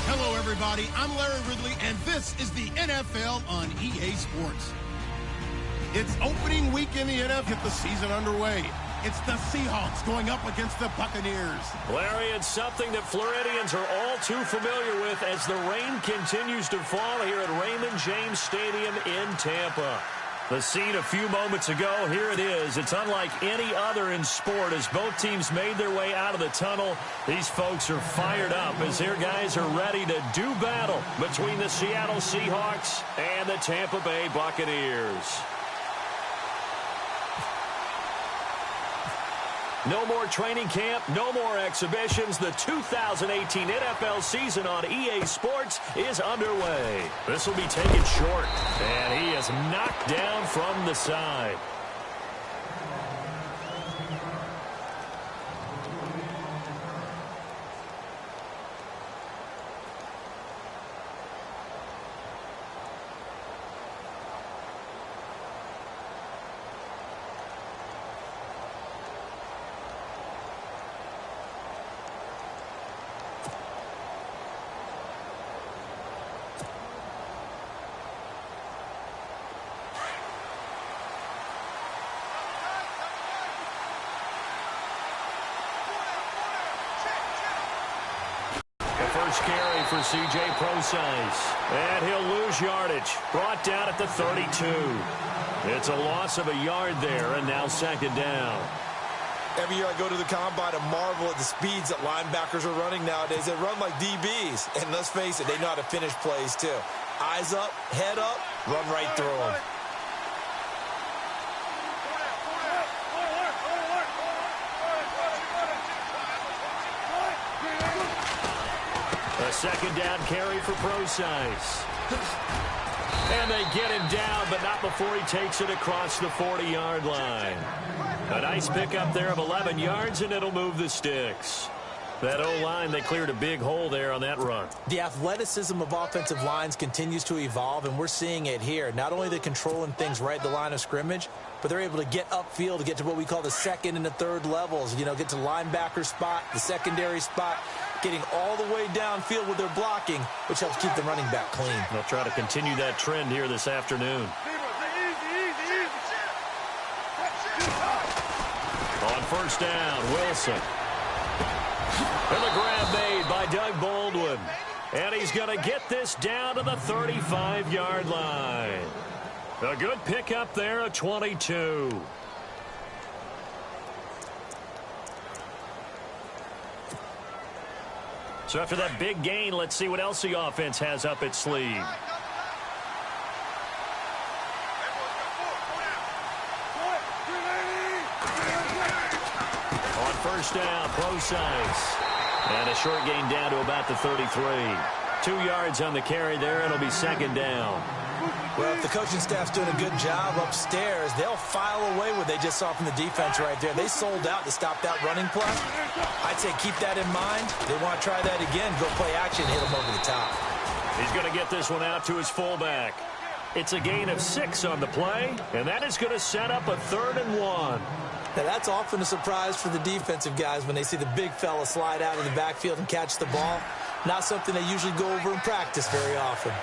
Hello, everybody. I'm Larry Ridley, and this is the NFL on EA Sports. It's opening week in the NFL. Get the season underway. It's the Seahawks going up against the Buccaneers. Larry, it's something that Floridians are all too familiar with as the rain continues to fall here at Raymond James Stadium in Tampa. The scene a few moments ago, here it is. It's unlike any other in sport as both teams made their way out of the tunnel. These folks are fired up as their guys are ready to do battle between the Seattle Seahawks and the Tampa Bay Buccaneers. No more training camp, no more exhibitions. The 2018 NFL season on EA Sports is underway. This will be taken short, and he is knocked down from the side. First carry for C.J. Procise. And he'll lose yardage. Brought down at the 32. It's a loss of a yard there, and now second down. Every year I go to the combine and marvel at the speeds that linebackers are running nowadays. They run like DBs. And let's face it, they know how to finish plays too. Eyes up, head up, run right through them. A second down carry for Procise. And they get him down, but not before he takes it across the 40-yard line. A nice pickup there of 11 yards, and it'll move the sticks. That O-line, they cleared a big hole there on that run. The athleticism of offensive lines continues to evolve, and we're seeing it here. Not only are they controlling things right at the line of scrimmage, but they're able to get upfield to get to what we call the second and the third levels. You know, get to the linebacker spot, the secondary spot, getting all the way downfield with their blocking, which helps keep the running back clean. They'll try to continue that trend here this afternoon. On first down, Wilson. And the grab made by Doug Baldwin. And he's going to get this down to the 35-yard line. A good pickup there at 22. So after that big gain, let's see what else the offense has up its sleeve. On first down, Procise. And a short gain down to about the 33. 2 yards on the carry there. It'll be second down. Well, if the coaching staff's doing a good job upstairs, they'll file away what they just saw from the defense right there. They sold out to stop that running play. I'd say keep that in mind. They want to try that again, go play action, hit them over the top. He's going to get this one out to his fullback. It's a gain of 6 on the play, and that is going to set up a 3rd and 1. Now, that's often a surprise for the defensive guys when they see the big fella slide out of the backfield and catch the ball. Not something they usually go over in practice very often.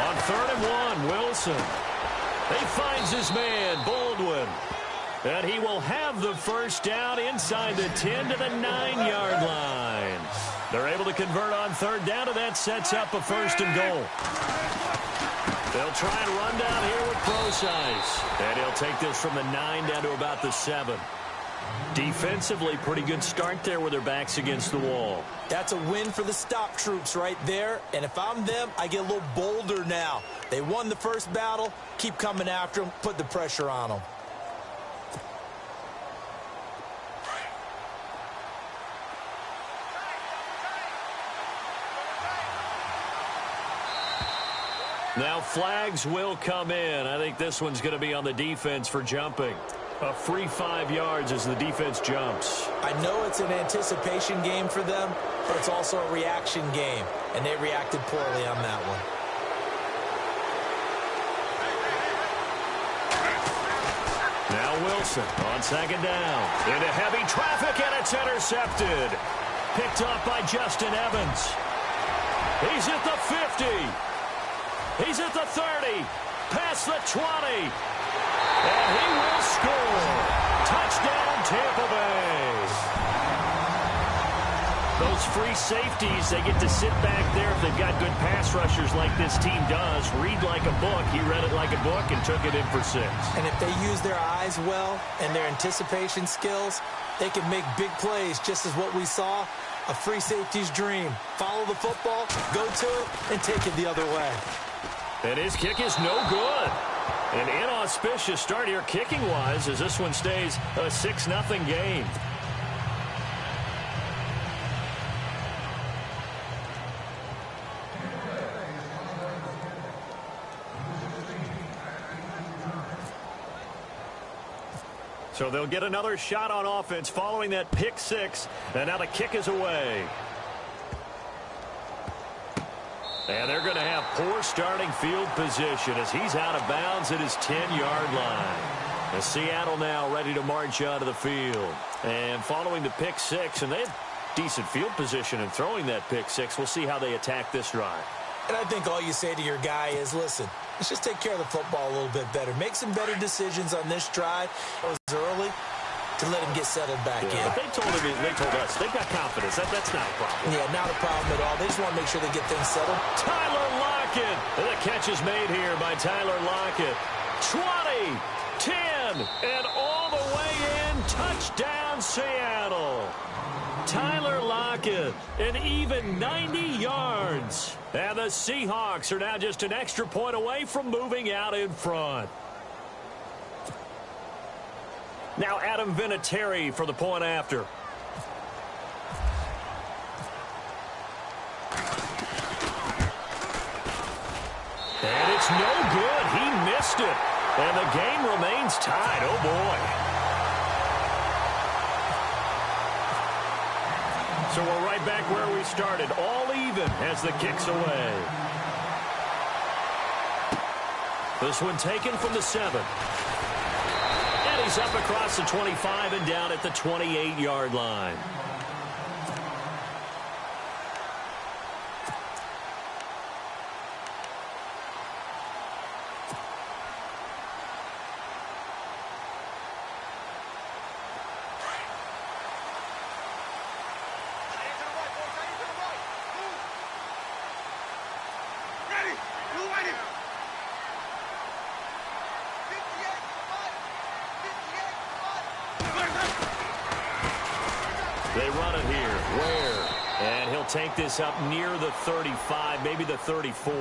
On 3rd and 1, Wilson. He finds his man, Baldwin. And he will have the first down inside the 10 to the 9-yard line. They're able to convert on 3rd down, and that sets up a 1st and goal. They'll try and run down here with Procise. And he'll take this from the 9 down to about the 7. Defensively, pretty good start there with their backs against the wall. That's a win for the stop troops right there. And if I'm them, I get a little bolder now. They won the first battle. Keep coming after them. Put the pressure on them. Now flags will come in. I think this one's going to be on the defense for jumping. A free 5 yards as the defense jumps. I know it's an anticipation game for them, but it's also a reaction game, and they reacted poorly on that one. Now Wilson on second down. Into heavy traffic, and it's intercepted. Picked up by Justin Evans. He's at the 50. He's at the 30. Past the 20. And he will score. Touchdown, Tampa Bay. Those free safeties, they get to sit back there if they've got good pass rushers like this team does. Read like a book. He read it like a book and took it in for 6. And if they use their eyes well and their anticipation skills, they can make big plays, just as what we saw. A free safety's dream. Follow the football, go to it, and take it the other way. And his kick is no good. An inauspicious start here kicking-wise as this one stays a 6-0 game. So they'll get another shot on offense following that pick 6. And now the kick is away. And they're going to have poor starting field position as he's out of bounds at his 10-yard line. And Seattle now ready to march out of the field. And following the pick 6, and they have decent field position in throwing that pick 6. We'll see how they attack this drive. And I think all you say to your guy is, listen, let's just take care of the football a little bit better. Make some better decisions on this drive. It was early to let him get settled back in. But they told us, they've got confidence. That's not a problem. Yeah, not a problem at all. They just want to make sure they get things settled. Tyler Lockett. The catch is made here by Tyler Lockett. 20, 10, and all the way in. Touchdown, Seattle. Tyler Lockett, an even 90 yards. And the Seahawks are now just an extra point away from moving out in front. Now Adam Vinatieri for the point after. And it's no good. He missed it. And the game remains tied. Oh, boy. So we're right back where we started, all even as the kick's away. This one taken from the 7. And he's up across the 25 and down at the 28-yard line. They run it here. Ware. And he'll take this up near the 35, maybe the 34.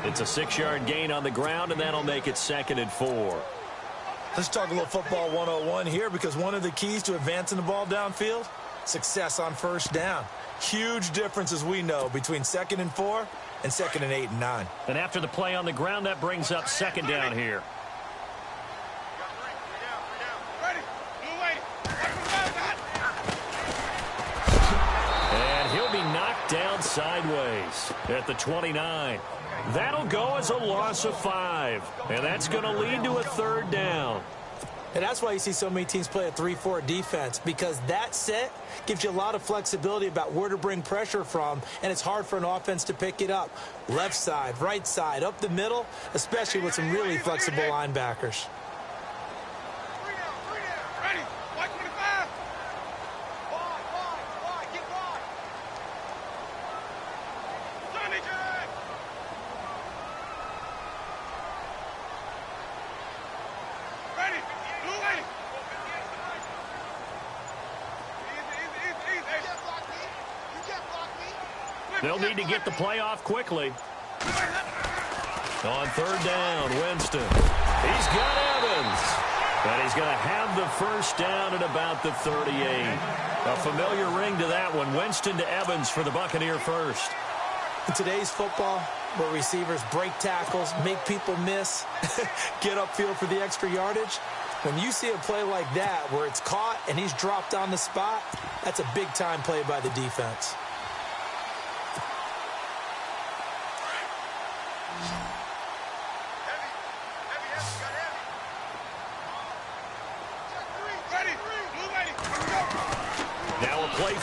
It's a 6-yard gain on the ground, and that'll make it 2nd and 4. Let's talk a little football 101 here, because one of the keys to advancing the ball downfield, success on first down. Huge difference, as we know, between 2nd and 4 and 2nd and 8 and 9. And after the play on the ground, that brings up 2nd down here. Down sideways at the 29. That'll go as a loss of 5. And that's going to lead to a 3rd down. And that's why you see so many teams play a 3-4 defense, because that set gives you a lot of flexibility about where to bring pressure from, and it's hard for an offense to pick it up. Left side, right side, up the middle, especially with some really flexible linebackers. They'll need to get the play off quickly. On 3rd down, Winston. He's got Evans. And he's going to have the first down at about the 38. A familiar ring to that one. Winston to Evans for the Buccaneer first. In today's football, where receivers break tackles, make people miss, get upfield for the extra yardage, when you see a play like that where it's caught and he's dropped on the spot, that's a big-time play by the defense.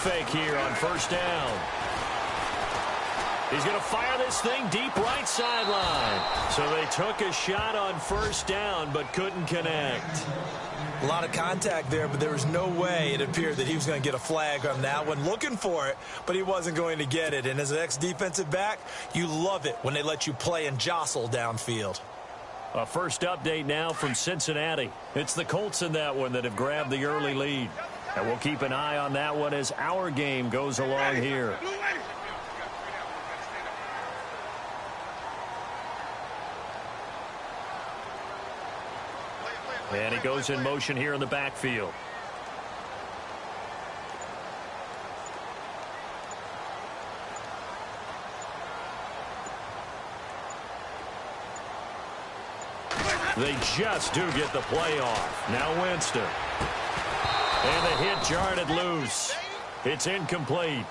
fake here on first down. He's going to fire this thing deep right sideline. So they took a shot on first down but couldn't connect. A lot of contact there, but there was no way it appeared that he was going to get a flag on that one. Looking for it, but he wasn't going to get it. And as an ex-defensive back, you love it when they let you play and jostle downfield. A first update now from Cincinnati. It's the Colts in that one that have grabbed the early lead. And we'll keep an eye on that one as our game goes along here. And he goes in motion here in the backfield. They just do get the play off. Now Winston. And the hit jarred it loose. It's incomplete.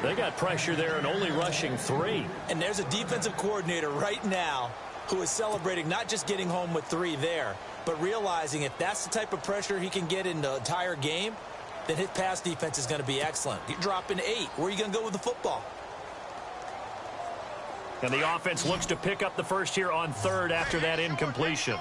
They got pressure there and only rushing 3. And there's a defensive coordinator right now who is celebrating not just getting home with 3 there, but realizing if that's the type of pressure he can get in the entire game, then his pass defense is going to be excellent. You're dropping 8. Where are you going to go with the football? And the offense looks to pick up the first here on 3rd after that incompletion.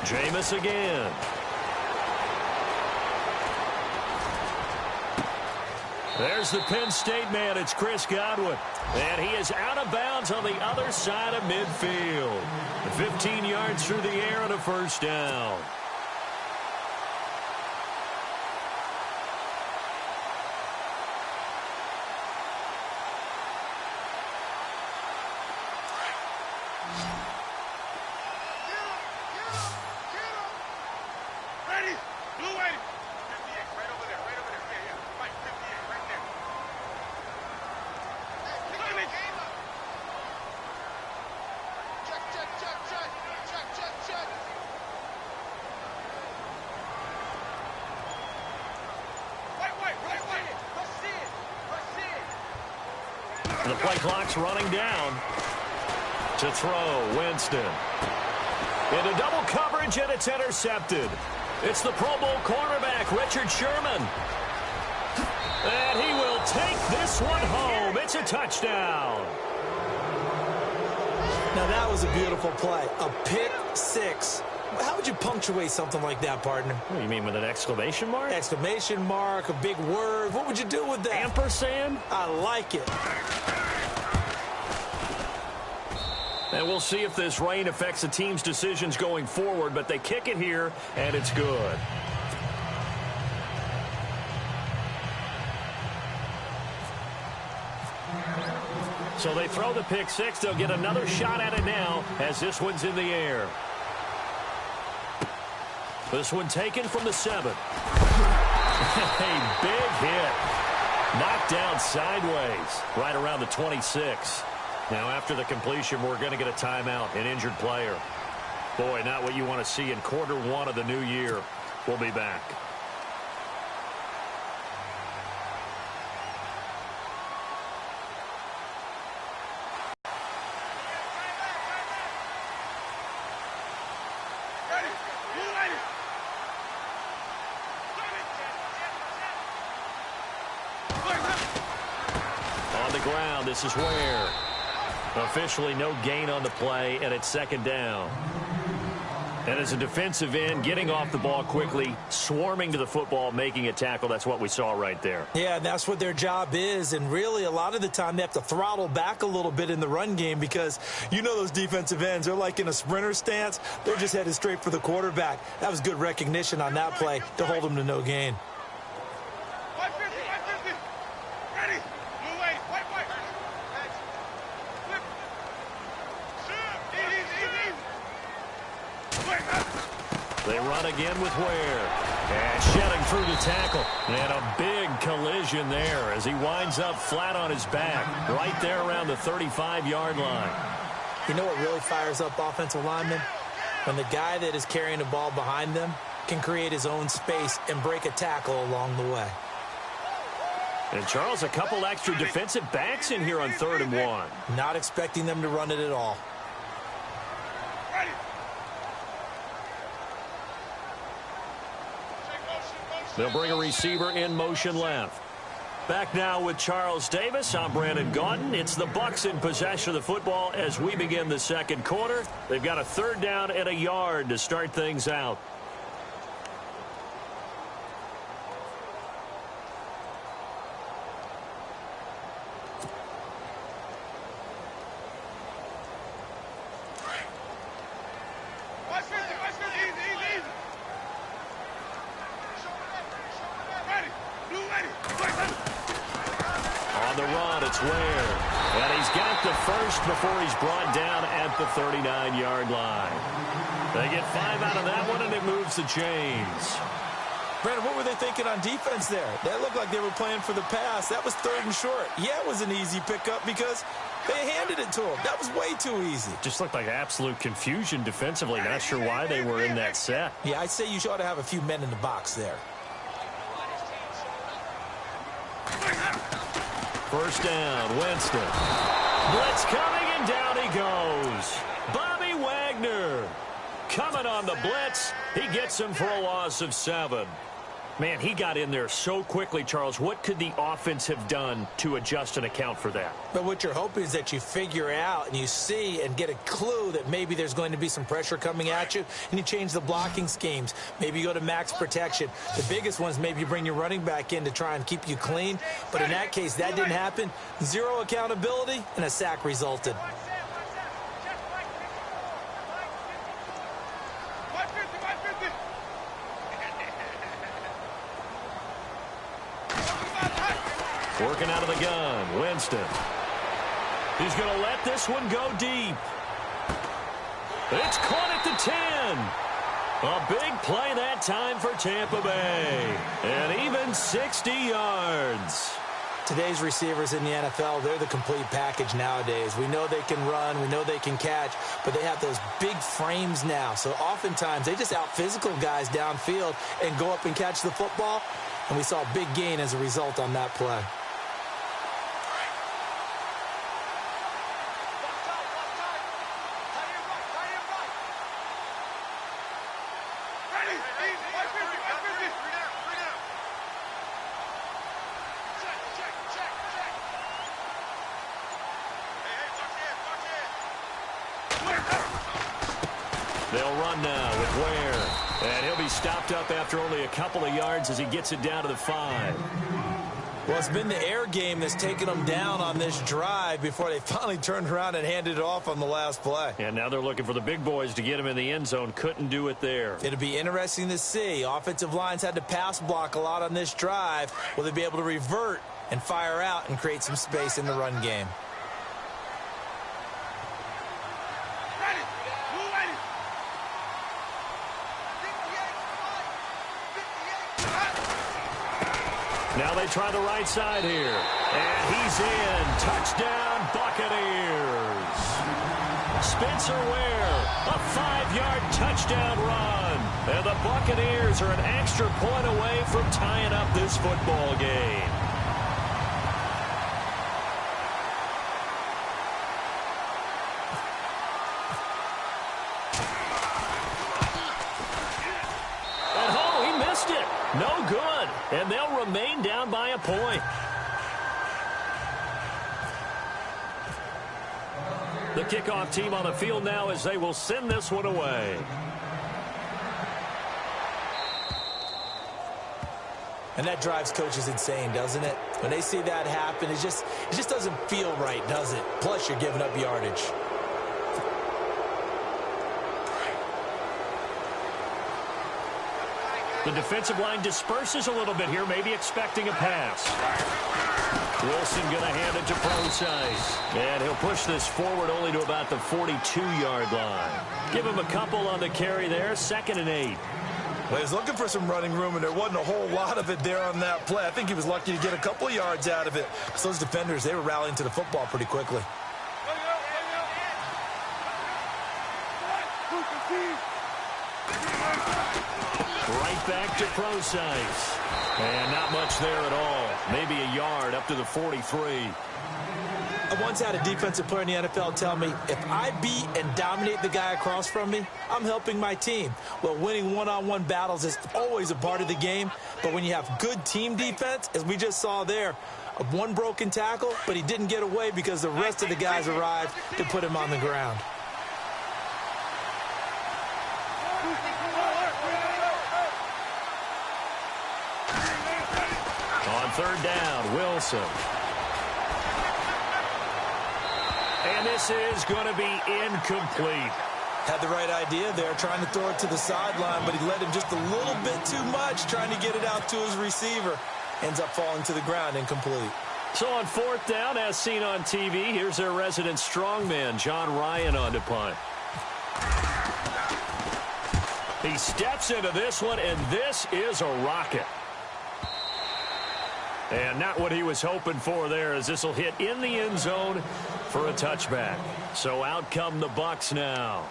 Jameis again. There's the Penn State man. It's Chris Godwin. And he is out of bounds on the other side of midfield. 15 yards through the air and a first down. The play clock's running down. To throw, Winston. Into double coverage, and it's intercepted. It's the Pro Bowl cornerback, Richard Sherman. And he will take this one home. It's a touchdown. Now, that was a beautiful play. A pick 6. How would you punctuate something like that, partner? What do you mean, with an exclamation mark? Exclamation mark, a big word. What would you do with that? Ampersand? I like it. And we'll see if this rain affects the team's decisions going forward, but they kick it here, and it's good. So they throw the pick 6. They'll get another shot at it now as this one's in the air. This one taken from the 7. A big hit. Knocked down sideways right around the 26. Now, after the completion, we're going to get a timeout, an injured player. Boy, not what you want to see in quarter 1 of the new year. We'll be back. On the ground, this is Ware. Officially no gain on the play, and it's 2nd down. And as a defensive end, getting off the ball quickly, swarming to the football, making a tackle, that's what we saw right there. Yeah, that's what their job is, and really a lot of the time they have to throttle back a little bit in the run game because you know those defensive ends, they're like in a sprinter stance. They're just headed straight for the quarterback. That was good recognition on that play to hold them to no gain. They run again with Ware. And shedding through the tackle. And a big collision there as he winds up flat on his back. Right there around the 35-yard line. You know what really fires up offensive linemen? When the guy that is carrying the ball behind them can create his own space and break a tackle along the way. And, Charles, a couple extra defensive backs in here on 3rd and 1. Not expecting them to run it at all. They'll bring a receiver in motion left. Back now with Charles Davis. I'm Brandon Gaudin. It's the Bucs in possession of the football as we begin the second quarter. They've got a 3rd down and a yard to start things out. And he's got the first before he's brought down at the 39-yard line. They get 5 out of that one, and it moves the chains. Brandon, what were they thinking on defense there? That looked like they were playing for the pass. That was 3rd and short. Yeah, it was an easy pickup because they handed it to him. That was way too easy. Just looked like absolute confusion defensively. Not sure why they were in that set. Yeah, I'd say you ought to have a few men in the box there. 1st down, Winston. Blitz coming, and down he goes. Bobby Wagner coming on the blitz. He gets him for a loss of 7. Man, he got in there so quickly, Charles. What could the offense have done to adjust and account for that? But what you're hoping is that you figure out and you see and get a clue that maybe there's going to be some pressure coming at you, and you change the blocking schemes. Maybe you go to max protection. The biggest ones, maybe you bring your running back in to try and keep you clean. But in that case, that didn't happen. 0 accountability, and a sack resulted. Working out of the gun, Winston. He's going to let this one go deep. It's caught at the 10. A big play that time for Tampa Bay. And even 60 yards. Today's receivers in the NFL, they're the complete package nowadays. We know they can run, we know they can catch, but they have those big frames now. So oftentimes they just out-physical guys downfield and go up and catch the football. And we saw a big gain as a result on that play. They'll run now with Ware. And he'll be stopped up after only a couple of yards as he gets it down to the 5. Well, it's been the air game that's taken them down on this drive before they finally turned around and handed it off on the last play. And now they're looking for the big boys to get him in the end zone. Couldn't do it there. It'll be interesting to see. Offensive lines had to pass block a lot on this drive. Will they be able to revert and fire out and create some space in the run game? Now they try the right side here. And he's in. Touchdown, Buccaneers. Spencer Ware, a 5-yard touchdown run. And the Buccaneers are an extra point away from tying up this football game. And oh, he missed it. No good. And they'll remain down by a point. The kickoff team on the field now as they will send this one away. And that drives coaches insane, doesn't it? When they see that happen, it just doesn't feel right, does it? Plus, you're giving up yardage. The defensive line disperses a little bit here, maybe expecting a pass. Wilson going to hand it to Procise. And he'll push this forward only to about the 42-yard line. Give him a couple on the carry there, 2nd and 8. Well, he was looking for some running room, and there wasn't a whole lot of it there on that play. I think he was lucky to get a couple yards out of it. So those defenders, they were rallying to the football pretty quickly. Right back to Procise. And not much there at all. Maybe a yard up to the 43. I once had a defensive player in the NFL tell me, if I beat and dominate the guy across from me, I'm helping my team. Well, winning one-on-one battles is always a part of the game, but when you have good team defense, as we just saw there, one broken tackle, but he didn't get away because the rest of the guys arrived to put him on the ground. On third down, Wilson. And this is going to be incomplete. Had the right idea there, trying to throw it to the sideline, but he led him just a little bit too much, trying to get it out to his receiver. Ends up falling to the ground, incomplete. So on fourth down, as seen on TV, here's their resident strongman, John Ryan, on to punt. He steps into this one, and this is a rocket. And not what he was hoping for there, as this will hit in the end zone for a touchback. So out come the Bucs now.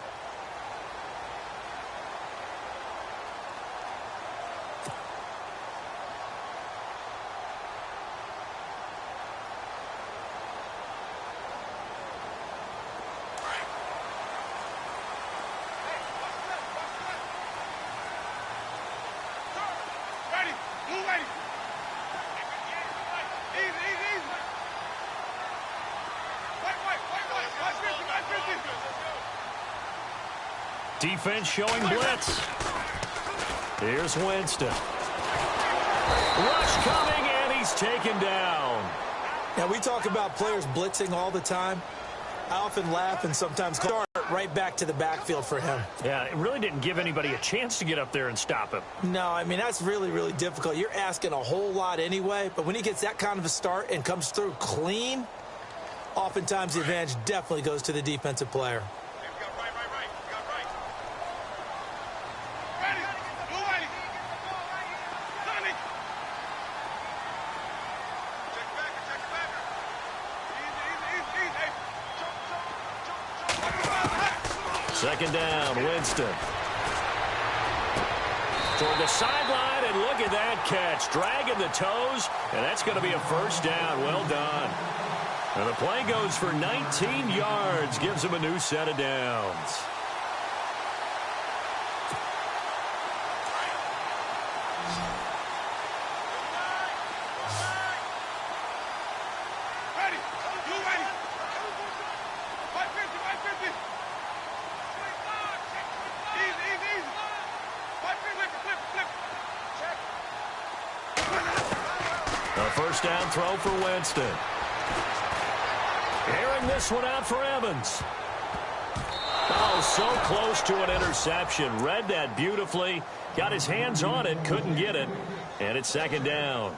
Defense showing blitz. Here's Winston. Rush coming, and he's taken down. Now, we talk about players blitzing all the time. I often laugh and sometimes start right back to the backfield for him. Yeah, it really didn't give anybody a chance to get up there and stop him. No, I mean, that's really, really difficult. You're asking a whole lot anyway, but when he gets that kind of a start and comes through clean, oftentimes the advantage definitely goes to the defensive player. Second down, Winston. Toward the sideline, and look at that catch. Dragging the toes, and that's going to be a first down. Well done. And the play goes for 19 yards. Gives him a new set of downs. First down throw for Winston. Airing this one out for Evans. Oh, so close to an interception. Read that beautifully. Got his hands on it, couldn't get it. And it's second down.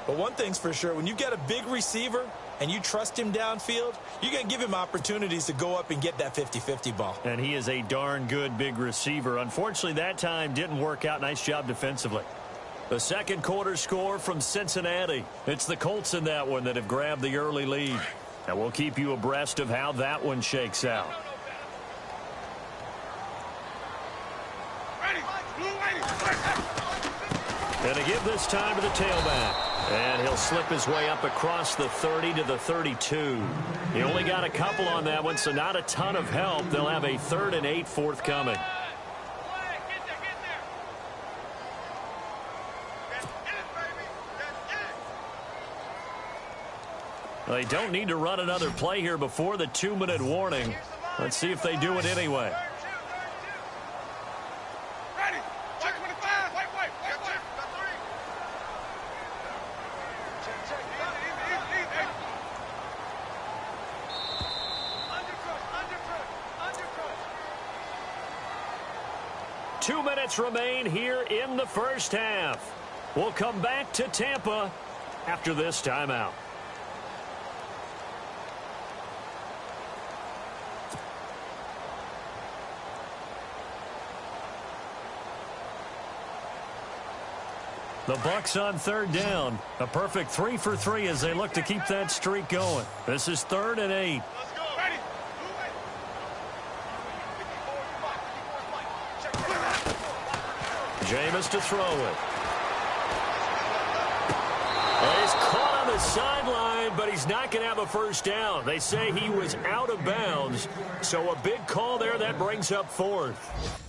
But one thing's for sure, when you've got a big receiver and you trust him downfield, you're going to give him opportunities to go up and get that 50-50 ball. And he is a darn good big receiver. Unfortunately, that time didn't work out. Nice job defensively. The second quarter score from Cincinnati. It's the Colts in that one that have grabbed the early lead. And we'll keep you abreast of how that one shakes out. And to give this time to the tailback. And he'll slip his way up across the 30 to the 32. He only got a couple on that one, so not a ton of help. They'll have a 3rd and 8 forthcoming. They don't need to run another play here before the 2-minute warning. Let's see if they do it anyway. Two minutes remain here in the first half. We'll come back to Tampa after this timeout. The Bucs on third down. A perfect 3 for 3 as they look to keep that streak going. This is 3rd and 8. Jameis to throw it. And he's caught on the sideline, but he's not going to have a first down. They say he was out of bounds, so a big call there that brings up fourth.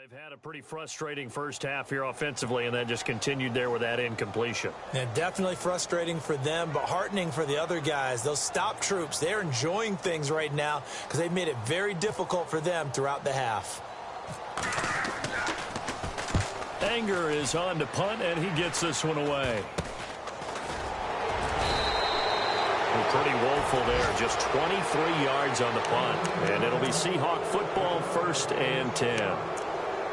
They've had a pretty frustrating first half here offensively, and then just continued there with that incompletion. Yeah, definitely frustrating for them, but heartening for the other guys. Those stop troops, they're enjoying things right now because they've made it very difficult for them throughout the half. Anger is on to punt, and he gets this one away. Pretty woeful there, just 23 yards on the punt, and it'll be Seahawk football, 1st and 10.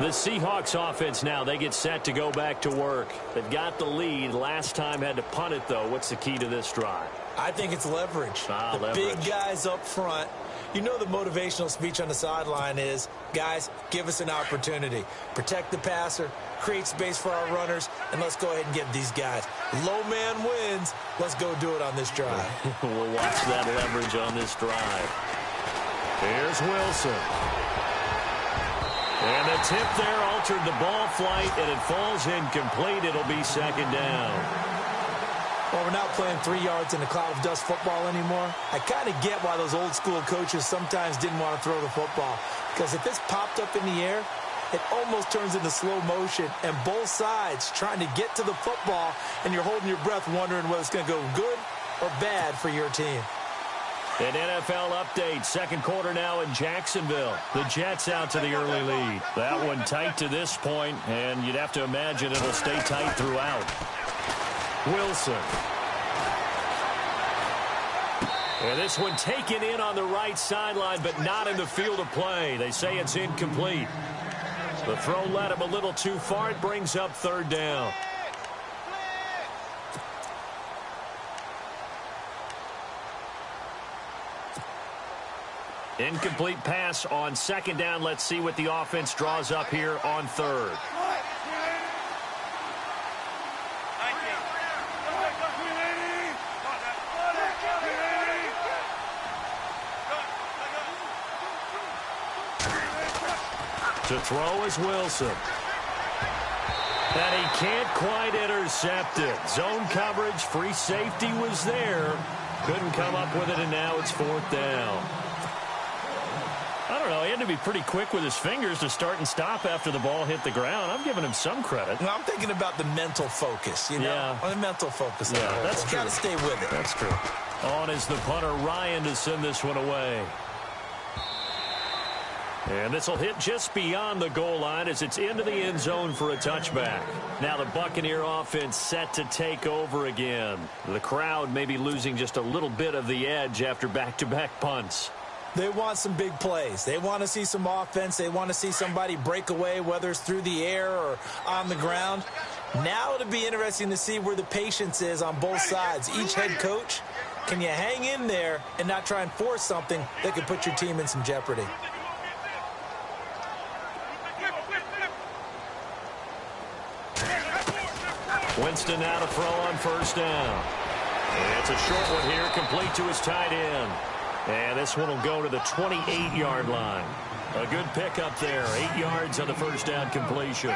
The Seahawks offense now, they get set to go back to work. They've got the lead. Last time had to punt it, though. What's the key to this drive? I think it's leverage. Leverage. Big guys up front. You know the motivational speech on the sideline is, guys, give us an opportunity. Protect the passer, create space for our runners, and let's go ahead and get these guys. Low man wins. Let's go do it on this drive. We'll watch that leverage on this drive. Here's Wilson. And the tip there altered the ball flight, and it falls incomplete. It'll be 2nd down. Well, we're not playing 3 yards in a cloud of dust football anymore. I kind of get why those old school coaches sometimes didn't want to throw the football. Because if it's popped up in the air, it almost turns into slow motion. And both sides trying to get to the football, and you're holding your breath wondering whether it's going to go good or bad for your team. An NFL update, second quarter now in Jacksonville. The Jets out to the early lead. That one tight to this point, and you'd have to imagine it'll stay tight throughout. Wilson. And this one taken in on the right sideline, but not in the field of play. They say it's incomplete. The throw led him a little too far. It brings up 3rd down. Incomplete pass on 2nd down. Let's see what the offense draws up here on 3rd. To throw is Wilson. And he can't quite intercept it. Zone coverage, free safety was there. Couldn't come up with it, and now it's 4th down. I don't know. He had to be pretty quick with his fingers to start and stop after the ball hit the ground. I'm giving him some credit. Well, I'm thinking about the mental focus, you know? Yeah. The mental focus. Yeah, that's true. Got to stay with it. That's true. On is the punter, Ryan, to send this one away. And this will hit just beyond the goal line as it's into the end zone for a touchback. Now the Buccaneer offense set to take over again. The crowd may be losing just a little bit of the edge after back-to-back punts. They want some big plays. They want to see some offense. They want to see somebody break away, whether it's through the air or on the ground. Now it'll be interesting to see where the patience is on both sides. Each head coach, can you hang in there and not try and force something that could put your team in some jeopardy? Winston now to throw on 1st down. And it's a short one here, complete to his tight end. And this one will go to the 28-yard line. A good pickup there, 8 yards on the 1st down completion.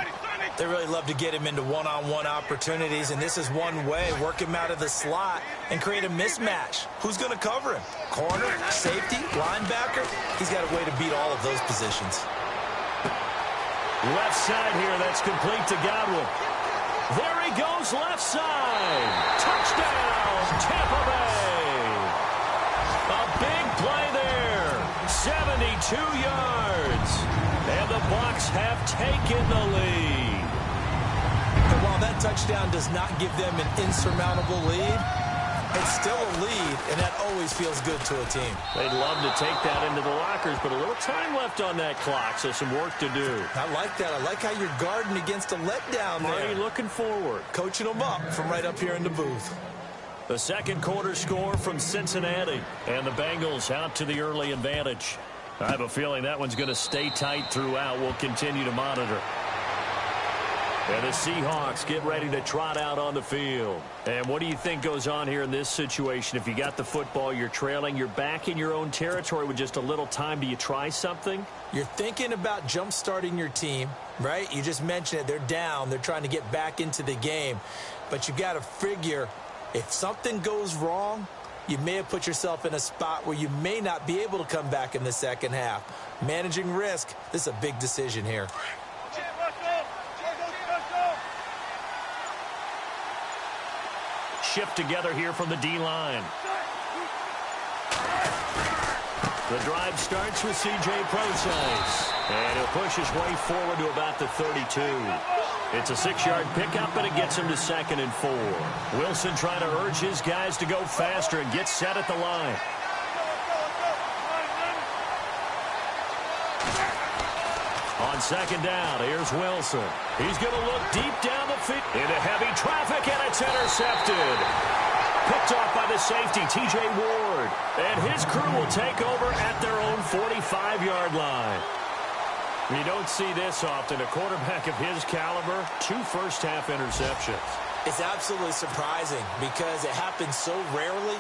They really love to get him into one-on-one opportunities, and this is one way. Work him out of the slot and create a mismatch. Who's going to cover him? Corner, safety, linebacker? He's got a way to beat all of those positions. Left side here, that's complete to Godwin. There he goes, left side. Touchdown, Tampa Bay. A big play there, 72 yards. And the Bucs have taken the lead. And while that touchdown does not give them an insurmountable lead, it's still a lead, and that always feels good to a team. They'd love to take that into the lockers, but a little time left on that clock, so some work to do. I like that. I like how you're guarding against a letdown there. Marty looking forward. Coaching them up from right up here in the booth. The second quarter score from Cincinnati, and the Bengals out to the early advantage. I have a feeling that one's going to stay tight throughout. We'll continue to monitor. And the Seahawks get ready to trot out on the field. And what do you think goes on here in this situation? If you got the football, you're trailing, you're back in your own territory with just a little time. Do you try something? You're thinking about jump-starting your team, right? You just mentioned it. They're down. They're trying to get back into the game. But you got to figure if something goes wrong, you may have put yourself in a spot where you may not be able to come back in the second half. Managing risk, this is a big decision here. Shift together here from the D-line. The drive starts with C.J. Procise. And he'll push his way forward to about the 32. It's a 6-yard pickup, and it gets him to 2nd and 4. Wilson trying to urge his guys to go faster and get set at the line. On 2nd down, here's Wilson. He's going to look deep down the field into heavy traffic, and it's intercepted. Picked off by the safety, T.J. Ward. And his crew will take over at their own 45-yard line. You don't see this often. A quarterback of his caliber, 2 first-half interceptions. It's absolutely surprising because it happens so rarely.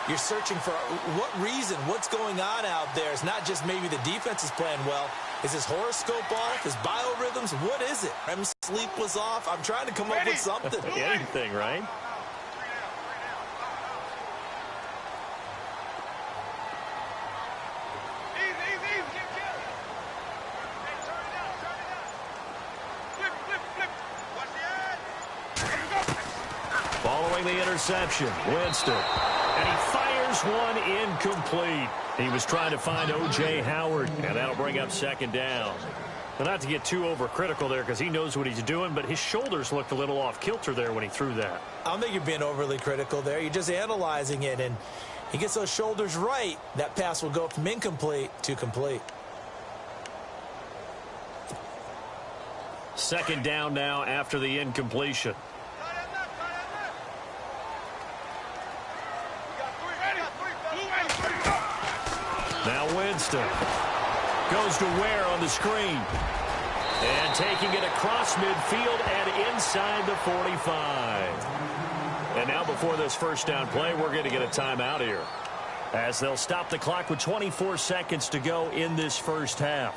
You're searching for what reason, what's going on out there. It's not just maybe the defense is playing well. Is his horoscope off? His biorhythms? What is it? REM sleep was off? I'm trying to come up with something. Anything, right? Following the interception, Winston. And he fires one incomplete. He was trying to find O.J. Howard, and that'll bring up 2nd down. Well, not to get too overcritical there because he knows what he's doing, but his shoulders looked a little off kilter there when he threw that. I don't think you're being overly critical there. You're just analyzing it, and he gets those shoulders right. That pass will go from incomplete to complete. 2nd down now after the incompletion. Now Winston goes to Ware on the screen. And taking it across midfield and inside the 45. And now before this first down play, we're going to get a timeout here, as they'll stop the clock with 24 seconds to go in this first half.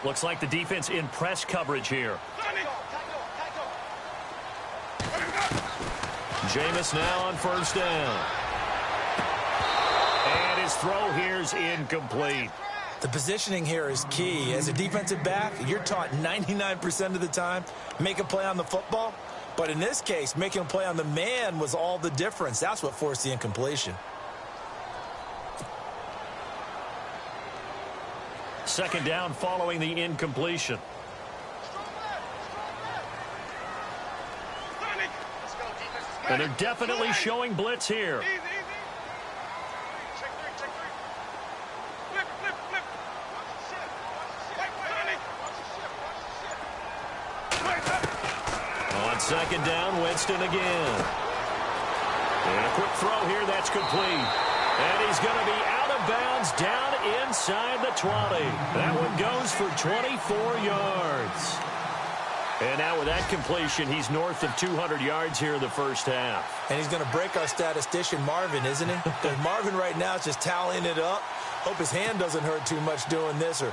Looks like the defense in press coverage here. Jameis now on 1st down. And his throw here is incomplete. The positioning here is key. As a defensive back, you're taught 99% of the time, make a play on the football. But in this case, making a play on the man was all the difference. That's what forced the incompletion. 2nd down following the incompletion. And they're definitely showing blitz here. On 2nd down, Winston again. And a quick throw here, that's complete. And he's going to be out of bounds down inside the 20. That one goes for 24 yards. And now with that completion, he's north of 200 yards here in the first half. And he's going to break our statistician, Marvin, isn't he? Because Marvin right now is just tallying it up. Hope his hand doesn't hurt too much doing this or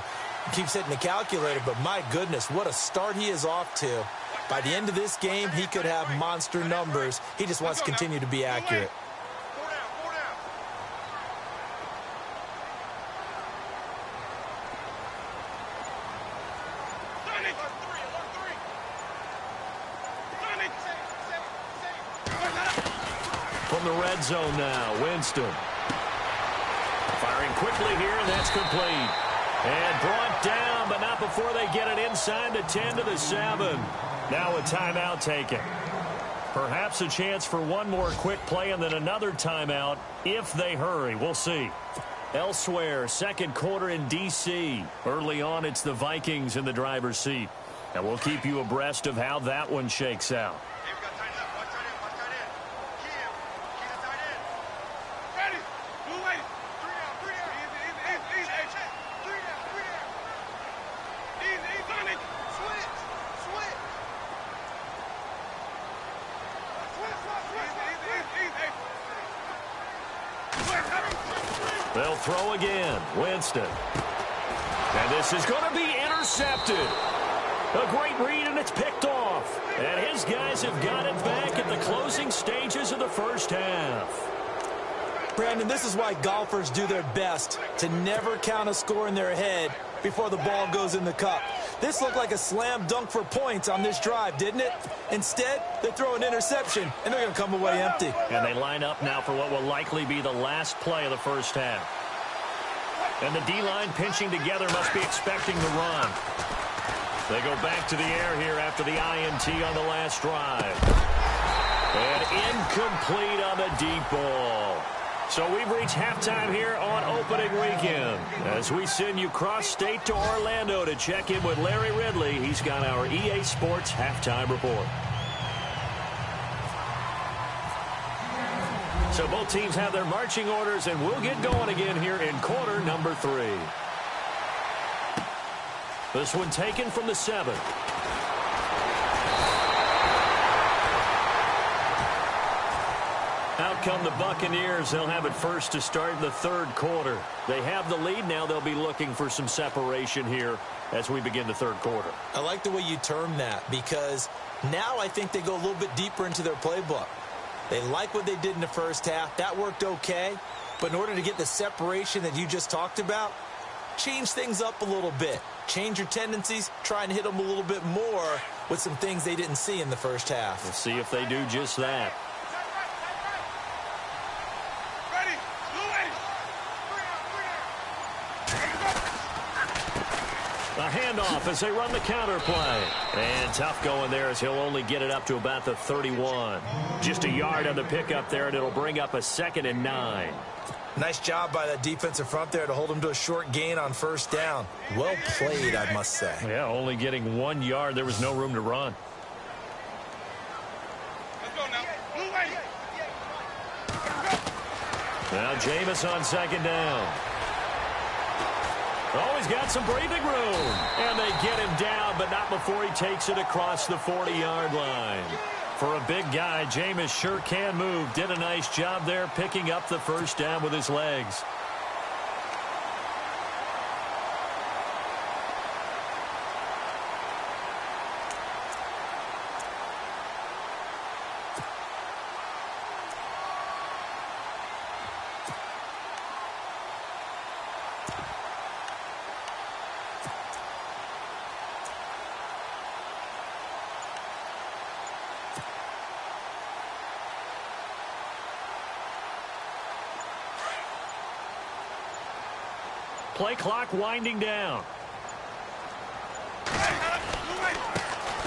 keeps hitting the calculator. But my goodness, what a start he is off to. By the end of this game, he could have monster numbers. He just wants to continue to be accurate. From the red zone now, Winston. Firing quickly here, and that's complete. And brought down, but not before they get it inside the 10 to the 7. Now a timeout taken. Perhaps a chance for one more quick play and then another timeout if they hurry. We'll see. Elsewhere, second quarter in D.C. Early on, it's the Vikings in the driver's seat. And we'll keep you abreast of how that one shakes out. They'll throw again. Winston. And this is going to be intercepted. A great read, and it's picked off. And his guys have got it back at the closing stages of the first half. Brandon, this is why golfers do their best to never count a score in their head before the ball goes in the cup. This looked like a slam dunk for points on this drive, didn't it? Instead, they throw an interception, and they're going to come away empty. And they line up now for what will likely be the last play of the first half. And the D-line pinching together must be expecting the run. They go back to the air here after the INT on the last drive. And incomplete on the deep ball. So we've reached halftime here on opening weekend as we send you cross-state to Orlando to check in with Larry Ridley. He's got our EA Sports halftime report. So both teams have their marching orders, and we'll get going again here in quarter number 3. This one taken from the 7. Out come the Buccaneers. They'll have it first to start in the third quarter. They have the lead. Now they'll be looking for some separation here as we begin the third quarter. I like the way you term that because now I think they go a little bit deeper into their playbook. They like what they did in the first half. That worked okay. But in order to get the separation that you just talked about, change things up a little bit. Change your tendencies. Try and hit them a little bit more with some things they didn't see in the first half. We'll see if they do just that. A handoff as they run the counter play. And tough going there as he'll only get it up to about the 31. Just a yard on the pickup there, and it'll bring up a 2nd and 9. Nice job by that defensive front there to hold him to a short gain on first down. Well played, I must say. Yeah, only getting 1 yard. There was no room to run. Let's go now. Now Jameis on 2nd down. Oh, he's got some breathing room. And they get him down, but not before he takes it across the 40-yard line. For a big guy, Jameis sure can move. Did a nice job there picking up the first down with his legs. Play clock winding down.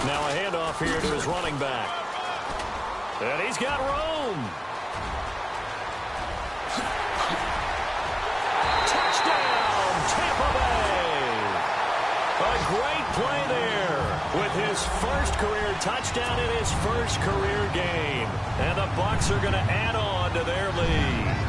Now a handoff here to his running back. And he's got room. Touchdown, Tampa Bay. A great play there with his first career touchdown in his first career game. And the Bucs are going to add on to their lead.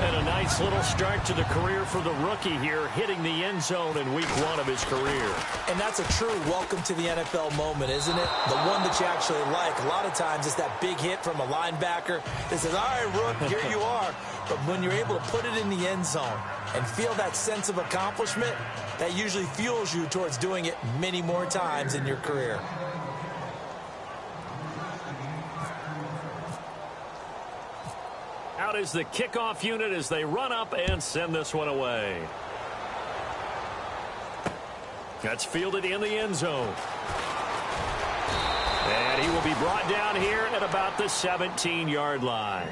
And a nice little start to the career for the rookie here, hitting the end zone in week 1 of his career. And that's a true welcome to the NFL moment, isn't it? The one that you actually like. A lot of times it's that big hit from a linebacker that says, all right, Rook, here you are. But when you're able to put it in the end zone and feel that sense of accomplishment, that usually fuels you towards doing it many more times in your career. Out is the kickoff unit as they run up and send this one away. That's fielded in the end zone. And he will be brought down here at about the 17-yard line.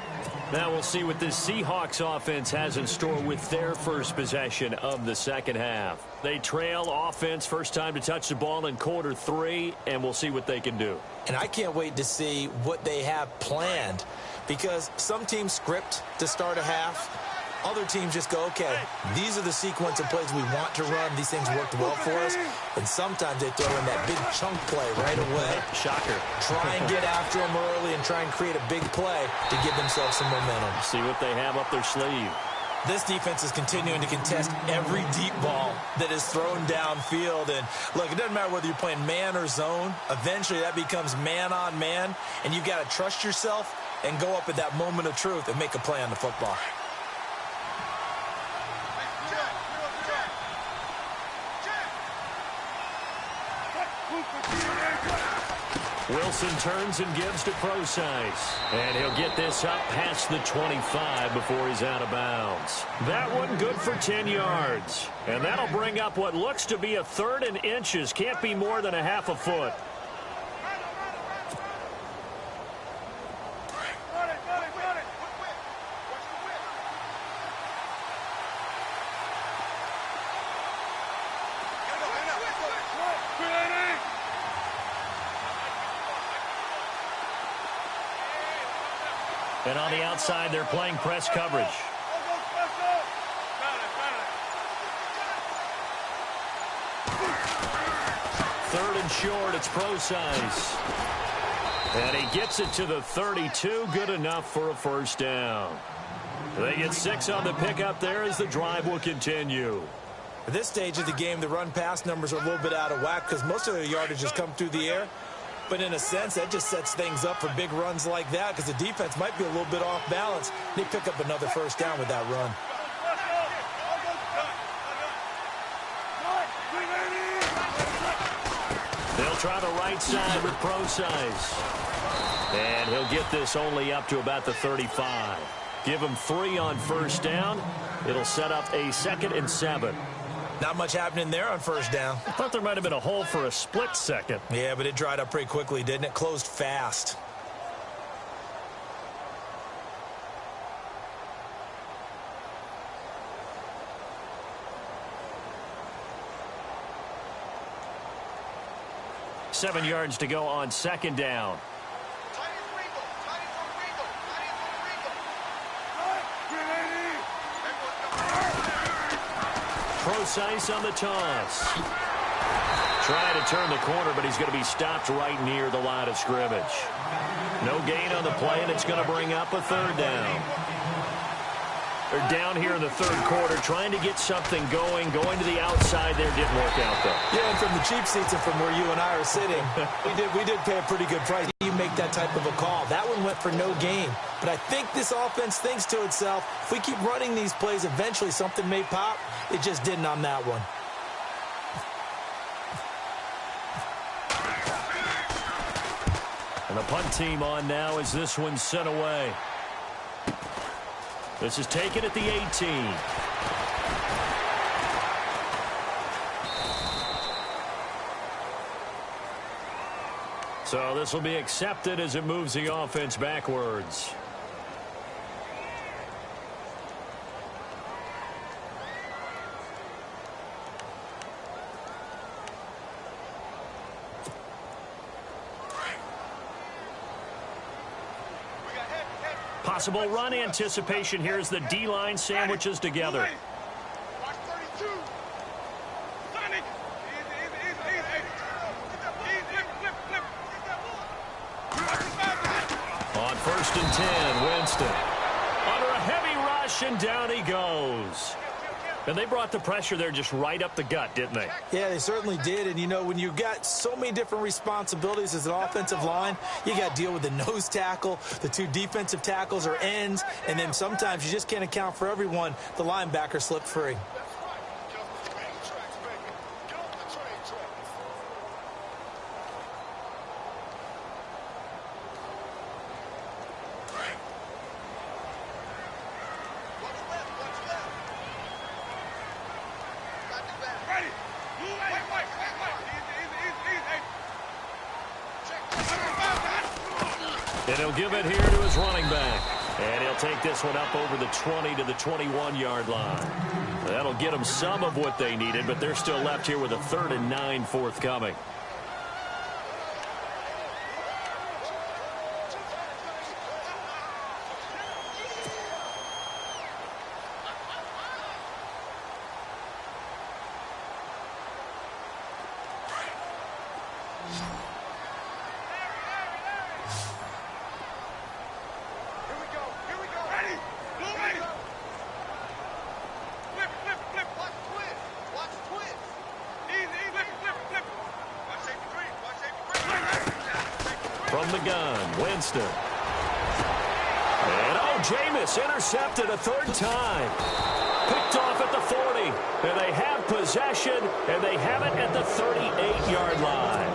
Now we'll see what this Seahawks offense has in store with their first possession of the second half. They trail offense, first time to touch the ball in quarter 3, and we'll see what they can do. And I can't wait to see what they have planned, because some teams script to start a half. Other teams just go, okay, these are the sequence of plays we want to run. These things worked well for us. And sometimes they throw in that big chunk play right away. Shocker. Try and get after them early and try and create a big play to give themselves some momentum. See what they have up their sleeve. This defense is continuing to contest every deep ball that is thrown downfield. And, look, it doesn't matter whether you're playing man or zone. Eventually that becomes man on man. And you've got to trust yourself and go up at that moment of truth and make a play on the football. Wilson turns and gives to Procise. And he'll get this up past the 25 before he's out of bounds. That one good for 10 yards. And that'll bring up what looks to be a 3rd and inches. Can't be more than a half a foot. And on the outside, they're playing press coverage. Third and short, it's Procise. And he gets it to the 32, good enough for a first down. They get 6 on the pickup there as the drive will continue. At this stage of the game, the run-pass numbers are a little bit out of whack because most of their yardage has come through the air. But in a sense, that just sets things up for big runs like that because the defense might be a little bit off balance. They pick up another first down with that run. They'll try the right side with Procise. And he'll get this only up to about the 35. Give him 3 on first down. It'll set up a 2nd and 7. Not much happening there on first down. I thought there might have been a hole for a split second. Yeah, but it dried up pretty quickly, didn't it? Closed fast. Seven yards to go on second down. Procise on the toss. Trying to turn the corner, but he's going to be stopped right near the line of scrimmage. No gain on the play, and it's going to bring up a 3rd down. They're down here in the 3rd quarter, trying to get something going to the outside there. Didn't work out, though. Yeah, and from the cheap seats and from where you and I are sitting, we did pay a pretty good price. You make that type of a call. That one went for no gain. But I think this offense thinks to itself, if we keep running these plays, eventually something may pop. It just didn't on that one. And the punt team on now as this one's sent away. This is taken at the 18. So this will be accepted as it moves the offense backwards. Possible run anticipation here as the D-line sandwiches together. On 1st and 10, Winston. Under a heavy rush, and down he goes. And they brought the pressure there just right up the gut, didn't they? Yeah, they certainly did. And, you know, when you've got so many different responsibilities as an offensive line, you got to deal with the nose tackle, the 2 defensive tackles or ends, and then sometimes you just can't account for everyone. The linebacker slipped free. And he'll give it here to his running back. And he'll take this one up over the 20 to the 21-yard line. That'll get them some of what they needed, but they're still left here with a 3rd and 9 forthcoming. From the gun, Winston. And Jameis intercepted a 3rd time. Picked off at the 40. And they have possession, and they have it at the 38-yard line.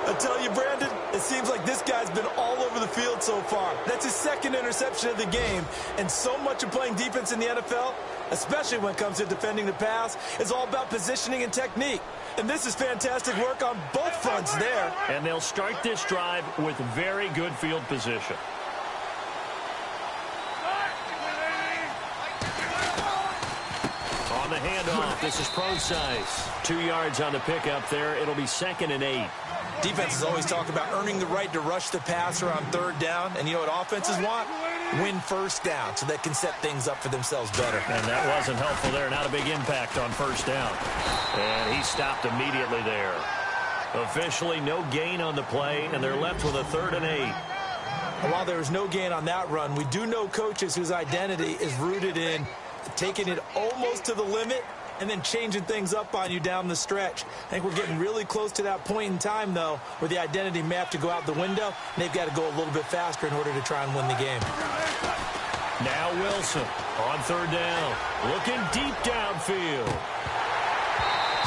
I tell you, Brandon, it seems like this guy's been all over the field so far. That's his 2nd interception of the game. And so much of playing defense in the NFL, especially when it comes to defending the pass, is all about positioning and technique. And this is fantastic work on both fronts there. And they'll start this drive with very good field position. On the handoff, this is Procise. 2 yards on the pickup there. It'll be 2nd and 8. Defenses always talk about earning the right to rush the passer on 3rd down. And you know what offenses want? Win 1st down so they can set things up for themselves better. And that wasn't helpful there. Not a big impact on 1st down. And he stopped immediately there. Officially no gain on the play, and they're left with a 3rd and 8. And while there was no gain on that run, we do know coaches whose identity is rooted in taking it almost to the limit and then changing things up on you down the stretch. I think we're getting really close to that point in time, though, where the identity may have to go out the window, and they've got to go a little bit faster in order to try and win the game. Now Wilson on 3rd down, looking deep downfield.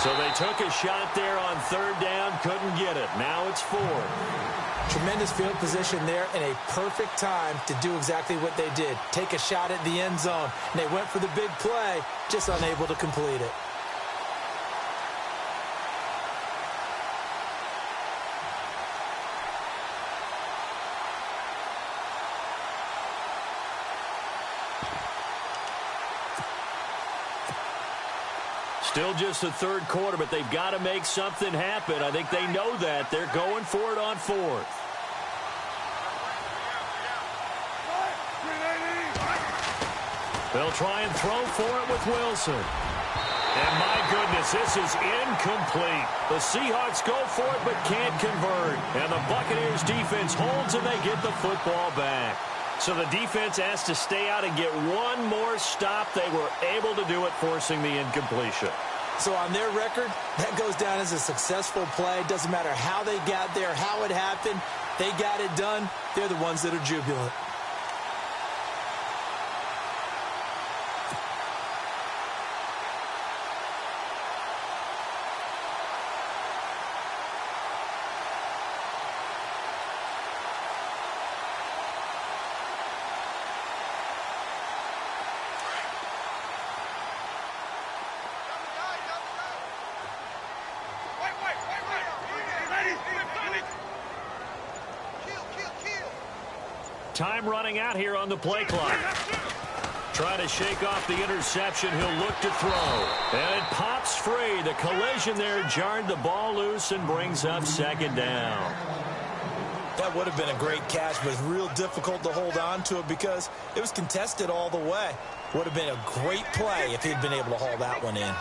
So they took a shot there on 3rd down, couldn't get it. Now it's 4th. Tremendous field position there and a perfect time to do exactly what they did. Take a shot at the end zone. And they went for the big play, just unable to complete it. Still just the 3rd quarter, but they've got to make something happen. I think they know that. They're going for it on 4th. They'll try and throw for it with Wilson. And my goodness, this is incomplete. The Seahawks go for it but can't convert. And the Buccaneers defense holds and they get the football back. So the defense has to stay out and get one more stop. They were able to do it, forcing the incompletion. So on their record, that goes down as a successful play. Doesn't matter how they got there, how it happened. They got it done. They're the ones that are jubilant. Time running out here on the play clock. Trying to shake off the interception. He'll look to throw. And it pops free. The collision there jarred the ball loose and brings up 2nd down. That would have been a great catch, but it's real difficult to hold on to it because it was contested all the way. Would have been a great play if he'd been able to haul that one in.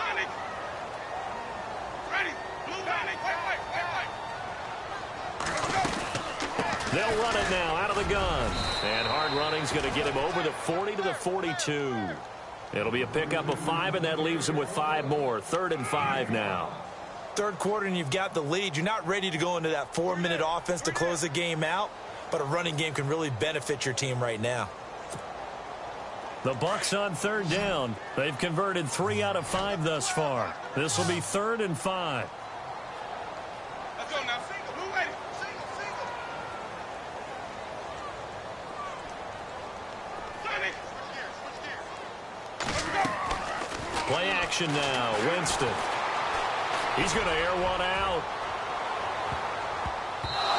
They'll run it now out of the gun. And hard running's going to get him over the 40 to the 42. It'll be a pickup of 5, and that leaves him with 5 more. 3rd and 5 now. 3rd quarter, and you've got the lead. You're not ready to go into that 4-minute offense to close the game out, but a running game can really benefit your team right now. The Bucs on 3rd down. They've converted 3 out of 5 thus far. This will be 3rd and 5. Let's go now. Blue lady. Play action now. Winston. He's going to air one out.